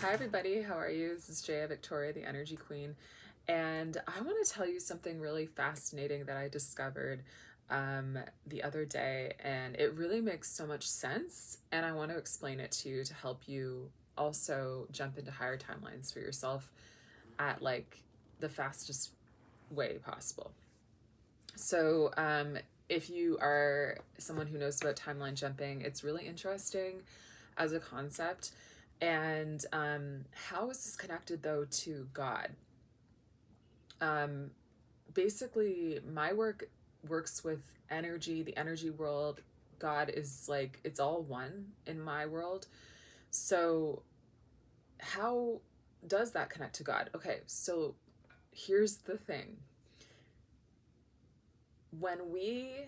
Hi everybody, how are you? This is Jaya Victoria, the Energy Queen, and I want to tell you something really fascinating that I discovered the other day, and it really makes so much sense, and I want to explain it to you to help you also jump into higher timelines for yourself at like the fastest way possible. So, if you are someone who knows about timeline jumping, it's really interesting as a concept. And how is this connected though to God? Um, Basically, my work works with energy, the energy world. God is like, it's all one in my world. So, how does that connect to God? Okay, so here's the thing. When we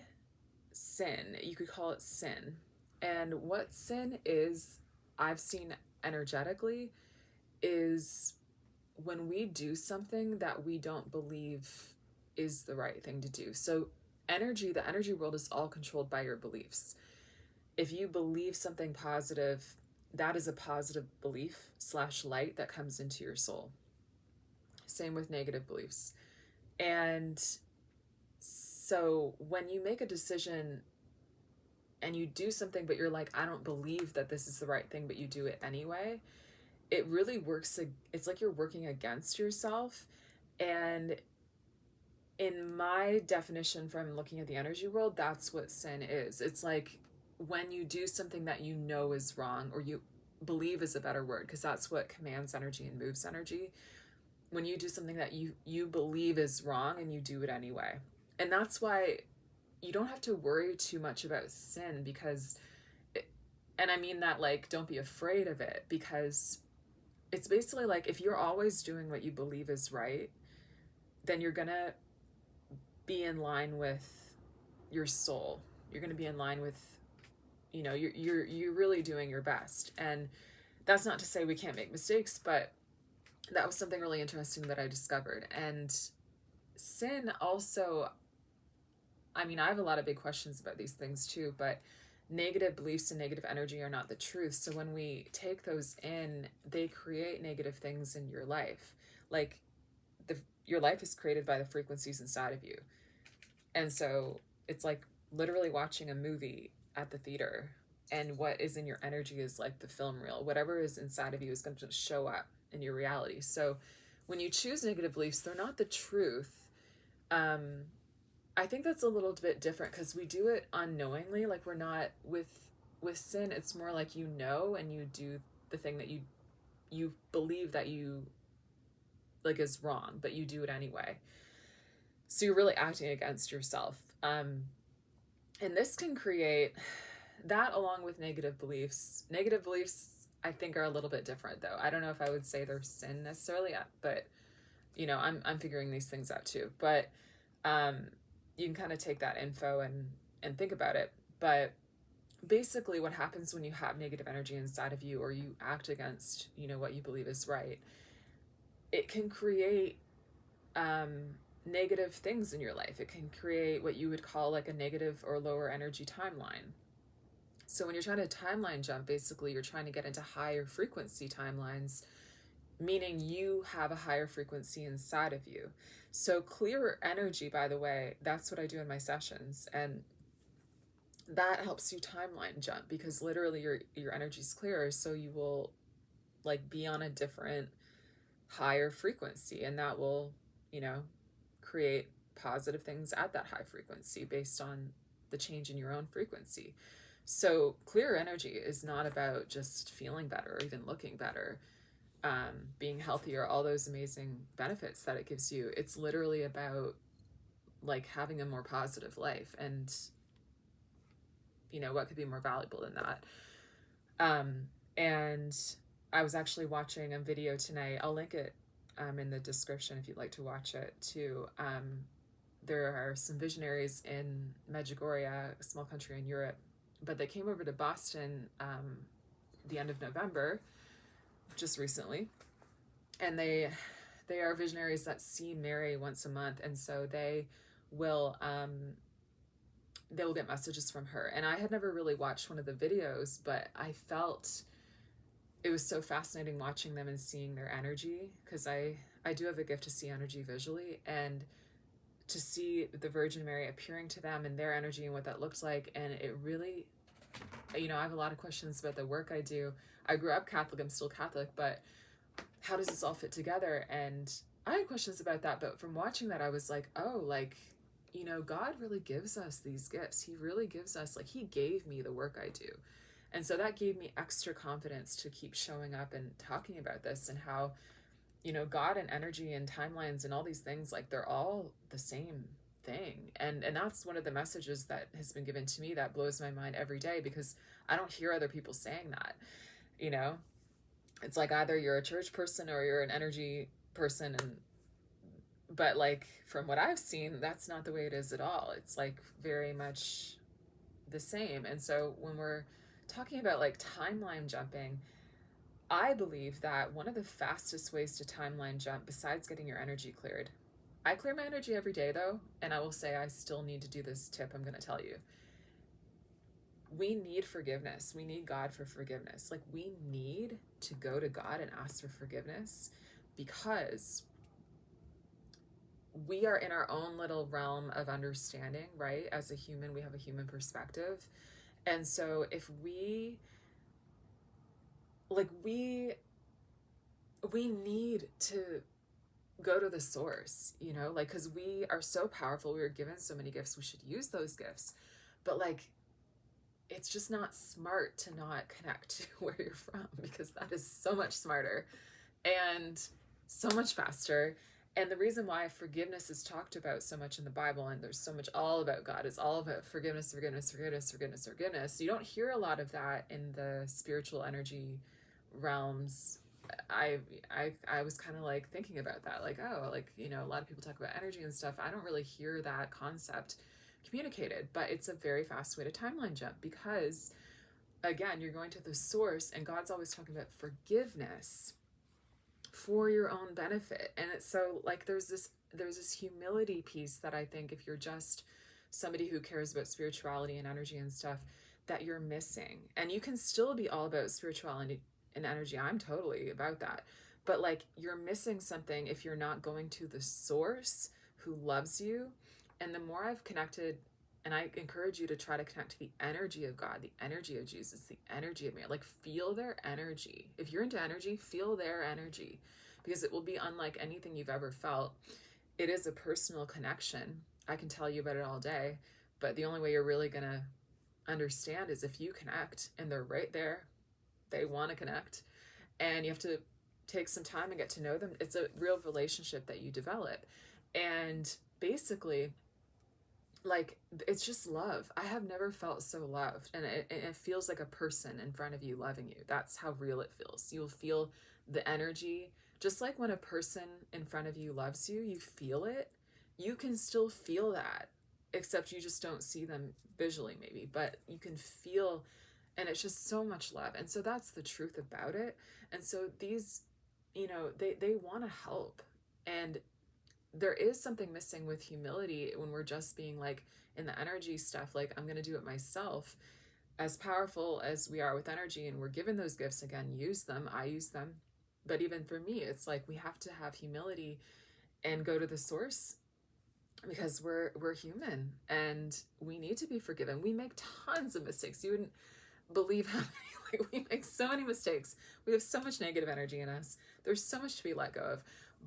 sin, you could call it sin. And what sin is, I've seen energetically, is when we do something that we don't believe is the right thing to do. So, energy, the energy world is all controlled by your beliefs. If you believe something positive, that is a positive belief slash light that comes into your soul. Same with negative beliefs. And so, when you make a decision and you do something, but you're like, I don't believe that this is the right thing, but you do it anyway, it really works. It's like you're working against yourself. And in my definition from looking at the energy world, that's what sin is. It's like when you do something that you know is wrong, or you believe is a better word, because that's what commands energy and moves energy. When you do something that you believe is wrong and you do it anyway. And that's why you don't have to worry too much about sin, because and I mean that, like, don't be afraid of it, because it's basically like if you're always doing what you believe is right, then you're gonna be in line with your soul. You're gonna be in line with, you're really doing your best. And that's not to say we can't make mistakes, but that was something really interesting that I discovered. And sin also, I mean, I have a lot of big questions about these things too, but negative beliefs and negative energy are not the truth. So when we take those in, they create negative things in your life. Like your life is created by the frequencies inside of you. And so it's like literally watching a movie at the theater, and what is in your energy is like the film reel. Whatever is inside of you is going to show up in your reality. So when you choose negative beliefs, they're not the truth. Um, I think that's a little bit different because we do it unknowingly. Like, we're not with sin. It's more like, and you do the thing that you believe that you like is wrong, but you do it anyway. So you're really acting against yourself. And this can create that, along with negative beliefs. Negative beliefs, I think, are a little bit different, though. I don't know if I would say they're sin necessarily yet, but I'm figuring these things out too. But um, you can kind of take that info and think about it. But basically, what happens when you have negative energy inside of you, or you act against, what you believe is right, it can create negative things in your life. It can create what you would call like a negative or lower energy timeline. So when you're trying to timeline jump, basically you're trying to get into higher frequency timelines, meaning you have a higher frequency inside of you. So clearer energy, by the way, that's what I do in my sessions. And that helps you timeline jump, because literally your energy's clearer, so you will like be on a different higher frequency, and that will, create positive things at that high frequency based on the change in your own frequency. So clear energy is not about just feeling better or even looking better, being healthier, all those amazing benefits that it gives you. It's literally about like having a more positive life. And what could be more valuable than that? And I was actually watching a video tonight. I'll link it in the description if you'd like to watch it too. There are some visionaries in Medjugorje, a small country in Europe, but they came over to Boston the end of November, just recently, and they are visionaries that see Mary once a month, and so they will get messages from her. And I had never really watched one of the videos, but I felt it was so fascinating watching them and seeing their energy, because I do have a gift to see energy visually, and to see the Virgin Mary appearing to them and their energy and what that looked like. And it really, I have a lot of questions about the work I do. I grew up Catholic, I'm still Catholic, but how does this all fit together? And I had questions about that, but from watching that, I was like, oh, like, God really gives us these gifts. He really gives us, like, He gave me the work I do. And so that gave me extra confidence to keep showing up and talking about this, and how, God and energy and timelines and all these things, like, they're all the same thing. And that's one of the messages that has been given to me that blows my mind every day, because I don't hear other people saying that, you know? It's like either you're a church person or you're an energy person, and but like from what I've seen, that's not the way it is at all. It's like very much the same. And so when we're talking about like timeline jumping, I believe that one of the fastest ways to timeline jump, besides getting your energy cleared, I clear my energy every day though, and I will say I still need to do this tip I'm going to tell you. We need forgiveness. We need God for forgiveness. Like, we need to go to God and ask for forgiveness, because we are in our own little realm of understanding, right? As a human, we have a human perspective. And so if we need to go to the source, like, because we are so powerful. We were given so many gifts. We should use those gifts. But like, it's just not smart to not connect to where you're from, because that is so much smarter and so much faster. And the reason why forgiveness is talked about so much in the Bible, and there's so much all about God, is all about forgiveness, forgiveness, forgiveness, forgiveness, forgiveness. You don't hear a lot of that in the spiritual energy realms. I was kind of like thinking about that, like, oh, like, a lot of people talk about energy and stuff. I don't really hear that concept communicated, but it's a very fast way to timeline jump, because again, you're going to the source, and God's always talking about forgiveness for your own benefit. And it's so like there's this humility piece that I think, if you're just somebody who cares about spirituality and energy and stuff, that you're missing. And you can still be all about spirituality and energy. I'm totally about that. But like, you're missing something if you're not going to the source who loves you. And the more I've connected, and I encourage you to try to connect to the energy of God, the energy of Jesus, the energy of Mary. Like, feel their energy. If you're into energy, feel their energy, because it will be unlike anything you've ever felt. It is a personal connection. I can tell you about it all day, but the only way you're really going to understand is if you connect, and they're right there. They want to connect, and you have to take some time and get to know them. It's a real relationship that you develop. And basically, like, it's just love. I have never felt so loved, and it feels like a person in front of you loving you. That's how real it feels. You'll feel the energy, just like when a person in front of you loves you, you feel it. You can still feel that, except you just don't see them visually maybe, but you can feel, and it's just so much love. And so that's the truth about it. And so these, they want to help. And there is something missing with humility when we're just being like in the energy stuff, like, I'm going to do it myself. As powerful as we are with energy, and we're given those gifts, again, use them. I use them. But even for me, it's like we have to have humility and go to the source, because we're human and we need to be forgiven. We make tons of mistakes. You wouldn't believe how many, like, we make so many mistakes. We have so much negative energy in us. There's so much to be let go of.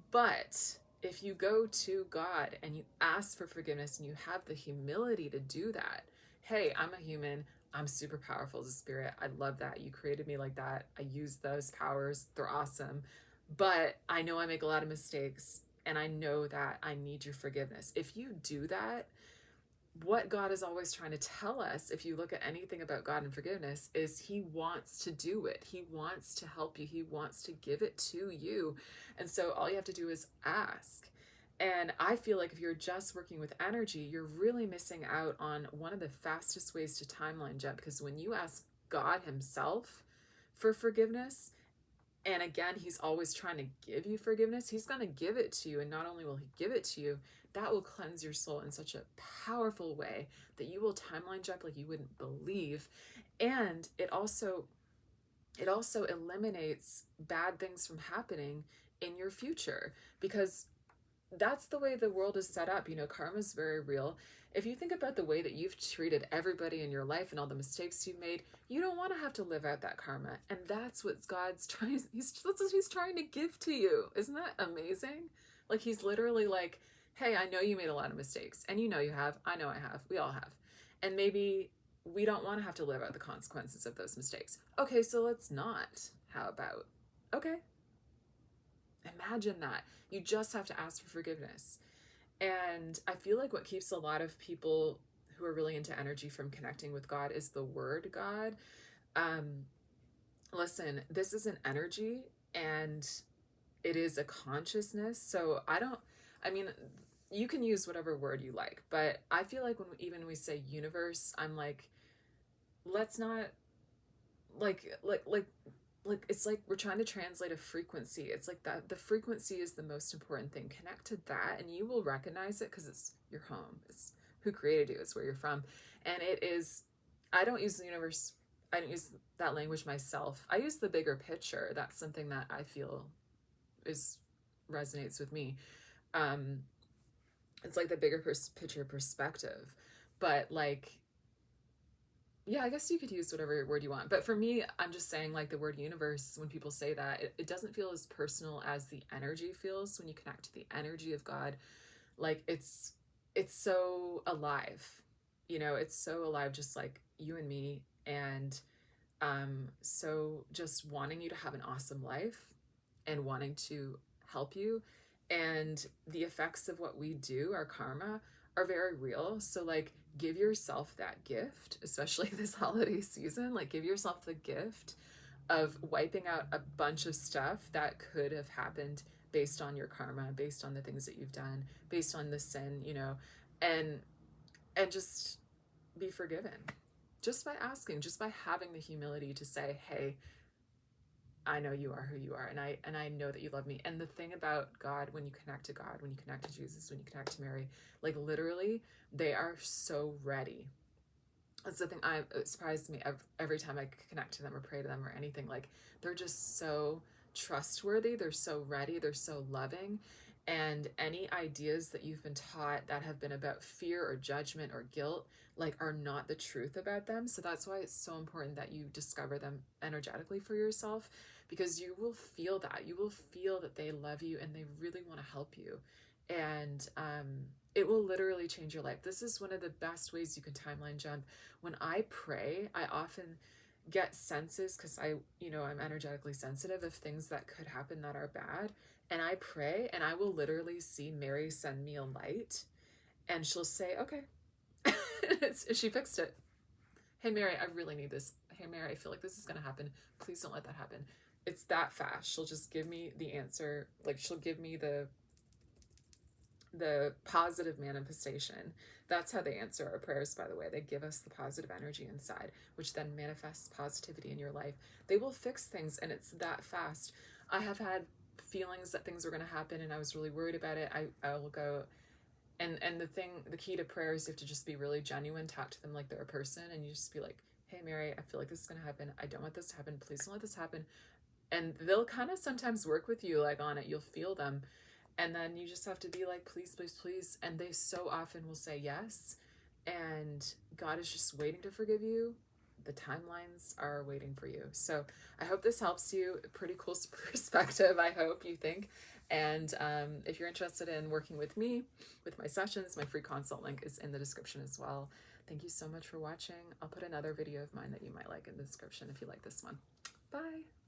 But if you go to God and you ask for forgiveness and you have the humility to do that, hey, I'm a human. I'm super powerful as a spirit. I love that. You created me like that. I use those powers. They're awesome. But I know I make a lot of mistakes, and I know that I need your forgiveness. If you do that, what God is always trying to tell us, if you look at anything about God and forgiveness, is He wants to do it. He wants to help you. He wants to give it to you. And so all you have to do is ask. And I feel like if you're just working with energy, you're really missing out on one of the fastest ways to timeline jump, because when you ask God Himself for forgiveness, and again, He's always trying to give you forgiveness, He's going to give it to you. And not only will He give it to you, that will cleanse your soul in such a powerful way that you will timeline jump like you wouldn't believe. And it also it also eliminates bad things from happening in your future, because that's the way the world is set up. You know, karma is very real. If you think about the way that you've treated everybody in your life and all the mistakes you've made, you don't want to have to live out that karma. And that's what God's trying, that's what he's trying to give to you. Isn't that amazing? Like, he's literally like, hey, I know you made a lot of mistakes, and you know you have, I know I have, we all have. And maybe we don't want to have to live out the consequences of those mistakes. Okay, so let's not. How about? Okay. Imagine that. You just have to ask for forgiveness. And I feel like what keeps a lot of people who are really into energy from connecting with God is the word God. Um, Listen, this is an energy, and it is a consciousness. So I mean, you can use whatever word you like, but I feel like when even we say universe, I'm like, let's not like it's like we're trying to translate a frequency. It's like that the frequency is the most important thing. Connect to that and you will recognize it, because it's your home. It's who created you. It's where you're from. And it is, I don't use the universe, I don't use that language myself. I use the bigger picture. That's something that I feel is resonates with me. um it's like the bigger picture perspective. But like, yeah, I guess you could use whatever word you want. But for me, I'm just saying, like, the word universe, when people say that, it doesn't feel as personal as the energy feels when you connect to the energy of God. Like, it's so alive. You know, it's so alive, just like you and me. And so just wanting you to have an awesome life and wanting to help you. And the effects of what we do, our karma, are very real. So like, give yourself that gift, especially this holiday season. Like, give yourself the gift of wiping out a bunch of stuff that could have happened based on your karma, based on the things that you've done, based on the sin, you know, and just be forgiven, just by asking, just by having the humility to say, hey, I know you are who you are, and I know that you love me. And the thing about God, when you connect to God, when you connect to Jesus, when you connect to Mary, like, literally, they are so ready. That's the thing. It surprised me every time I connect to them or pray to them or anything. Like, they're just so trustworthy. They're so ready. They're so loving. And any ideas that you've been taught that have been about fear or judgment or guilt, like, are not the truth about them. So that's why it's so important that you discover them energetically for yourself, because you will feel that. You will feel that they love you and they really want to help you. And it will literally change your life. This is one of the best ways you can timeline jump. When I pray, I often get senses, because I'm energetically sensitive, of things that could happen that are bad. And I pray, and I will literally see Mary send me a light, and she'll say, okay. She fixed it. Hey, Mary, I really need this. Hey, Mary, I feel like this is going to happen. Please don't let that happen. It's that fast. She'll just give me the answer. Like, she'll give me the positive manifestation. That's how they answer our prayers, by the way. They give us the positive energy inside, which then manifests positivity in your life. They will fix things, and it's that fast. I have had feelings that things were going to happen, and I was really worried about it. I will go, and the key to prayer is you have to just be really genuine, talk to them like they're a person, and you just be like, hey, Mary, I feel like this is going to happen. I don't want this to happen. Please don't let this happen. And they'll kind of sometimes work with you, like, on it. You'll feel them. And then you just have to be like, please, please, please. And they so often will say yes. And God is just waiting to forgive you. The timelines are waiting for you. So I hope this helps you. Pretty cool perspective, I hope you think. And if you're interested in working with me, with my sessions, my free consult link is in the description as well. Thank you so much for watching. I'll put another video of mine that you might like in the description if you like this one. Bye.